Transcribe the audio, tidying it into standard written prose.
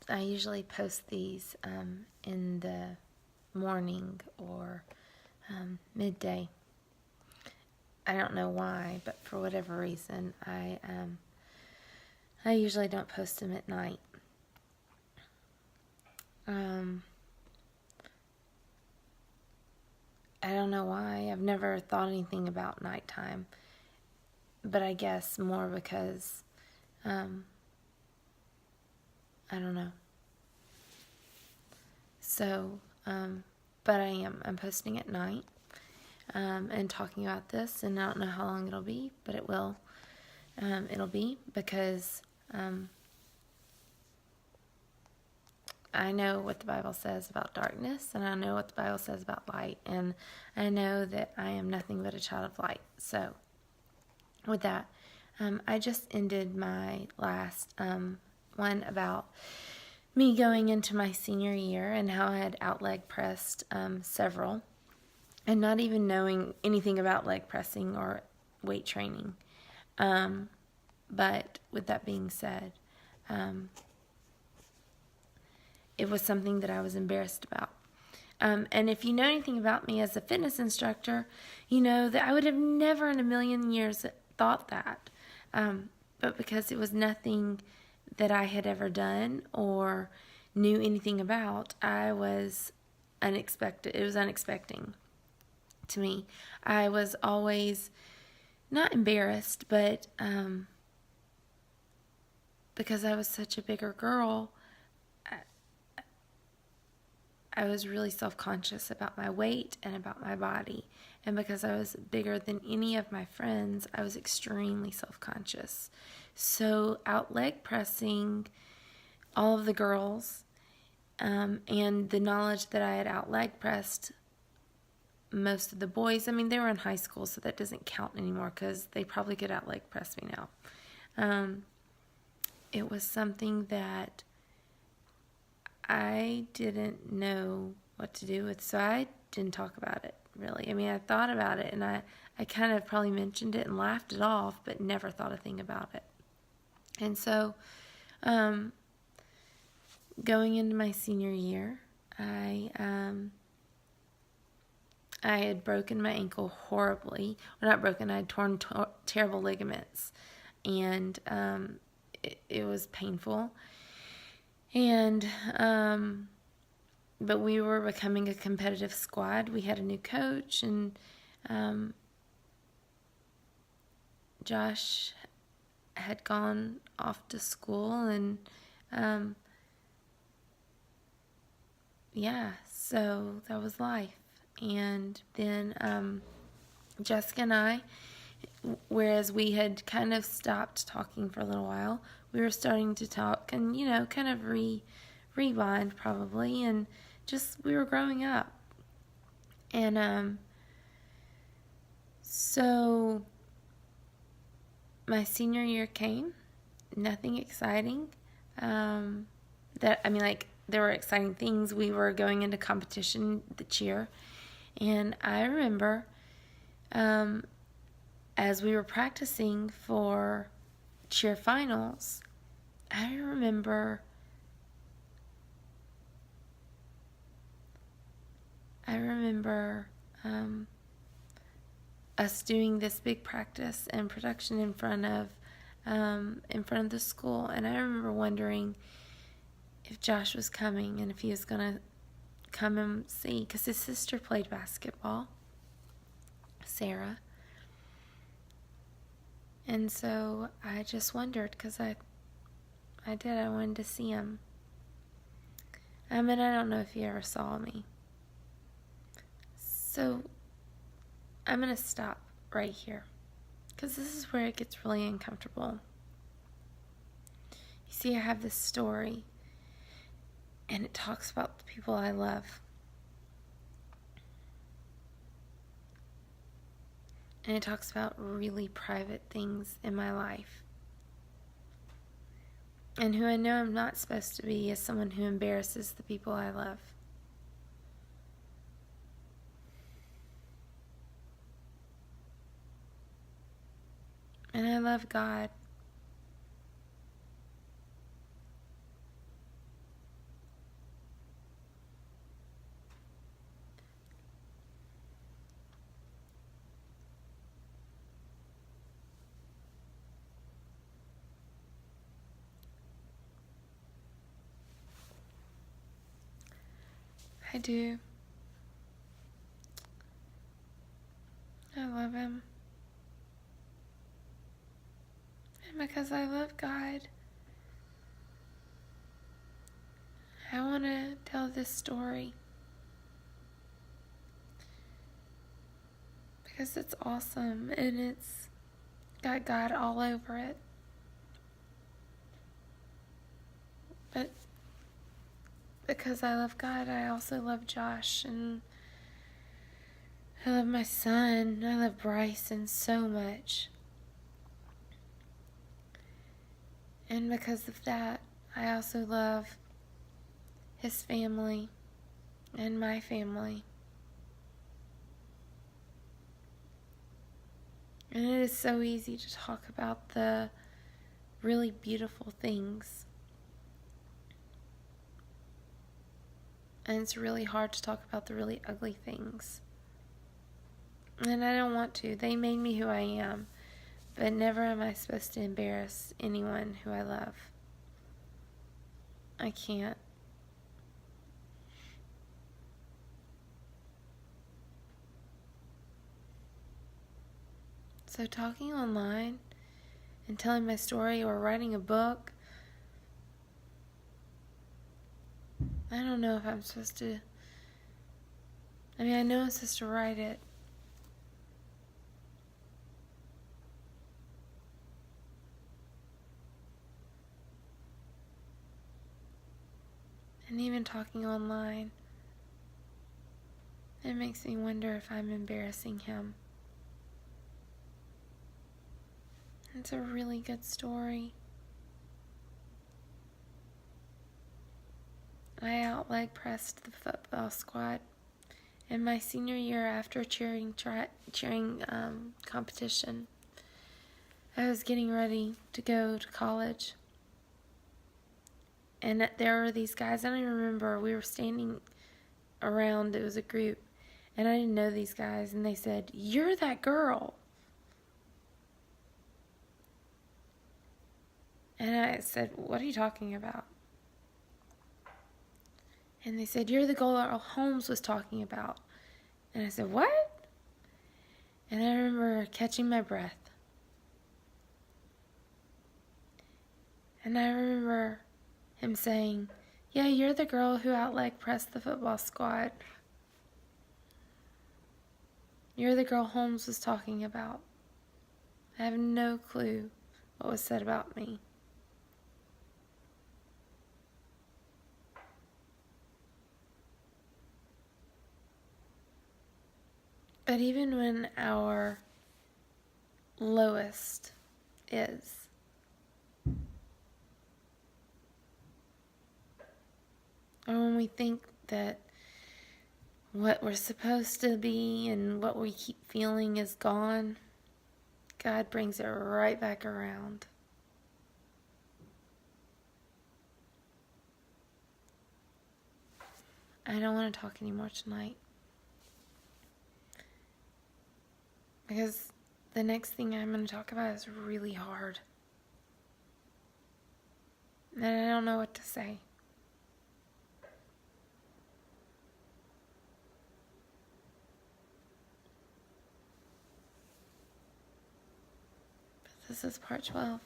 I usually post these in the morning or midday. I don't know why, but for whatever reason, I usually don't post them at night. I don't know why. I've never thought anything about nighttime, but I guess more because I don't know. So, but I'm posting at night and talking about this, and I don't know how long it'll be, but it will. It'll be because I know what the Bible says about darkness, and I know what the Bible says about light, and I know that I am nothing but a child of light. So, with that, I just ended my last one about me going into my senior year and how I had out leg pressed several, and not even knowing anything about leg pressing or weight training. But with that being said, it was something that I was embarrassed about. And if you know anything about me as a fitness instructor, you know that I would have never in a million years thought that. But because it was nothing that I had ever done or knew anything about, I was unexpected. It was unexpected to me. I was always not embarrassed, but because I was such a bigger girl, I was really self-conscious about my weight and about my body. And because I was bigger than any of my friends, I was extremely self-conscious. So out leg pressing all of the girls and the knowledge that I had out leg pressed most of the boys, I mean, they were in high school, so that doesn't count anymore because they probably could out leg press me now. It was something that I didn't know what to do with, so I didn't talk about it, really. I mean, I thought about it, and I kind of probably mentioned it and laughed it off, but never thought a thing about it. And so, going into my senior year, I had broken my ankle horribly. Well, not broken, I had torn terrible ligaments, and it was painful. And, but we were becoming a competitive squad. We had a new coach, and Josh had gone off to school, and yeah, so that was life. And then Jessica and I, whereas we had kind of stopped talking for a little while, we were starting to talk and, kind of rewind probably, and just we were growing up. And so my senior year came, nothing exciting. There were exciting things. We were going into competition, the cheer, and I remember as we were practicing for cheer finals, I remember us doing this big practice and production in front of the school, and I remember wondering if Josh was coming and if he was gonna come and see, because his sister played basketball, Sarah. And so I just wondered, because I wanted to see him. And I don't know if he ever saw me. So I'm going to stop right here, because this is where it gets really uncomfortable. You see, I have this story, and it talks about the people I love. And it talks about really private things in my life. And who I know I'm not supposed to be is someone who embarrasses the people I love. And I love God. I do. I love him. And because I love God, I want to tell this story. Because it's awesome and it's got God all over it. But because I love God, I also love Josh, and I love my son. I love Bryson so much. And because of that, I also love his family and my family. And it is so easy to talk about the really beautiful things. And it's really hard to talk about the really ugly things. And I don't want to. They made me who I am. But never am I supposed to embarrass anyone who I love. I can't. So talking online and telling my story or writing a book, I don't know if I'm supposed to. I mean, I know I'm supposed to write it. And even talking online, it makes me wonder if I'm embarrassing him. It's a really good story. I outleg pressed the football squad. In my senior year, after cheering competition, I was getting ready to go to college. And there were these guys, I don't even remember, we were standing around, it was a group, and I didn't know these guys, and they said, "You're that girl." And I said, "What are you talking about?" And they said, "You're the girl Holmes was talking about." And I said, "What?" And I remember catching my breath. And I remember him saying, "Yeah, you're the girl who outleg pressed the football squad. You're the girl Holmes was talking about." I have no clue what was said about me. But even when our lowest is, or when we think that what we're supposed to be and what we keep feeling is gone, God brings it right back around. I don't want to talk anymore tonight, because the next thing I'm going to talk about is really hard. And I don't know what to say. But this is part 12.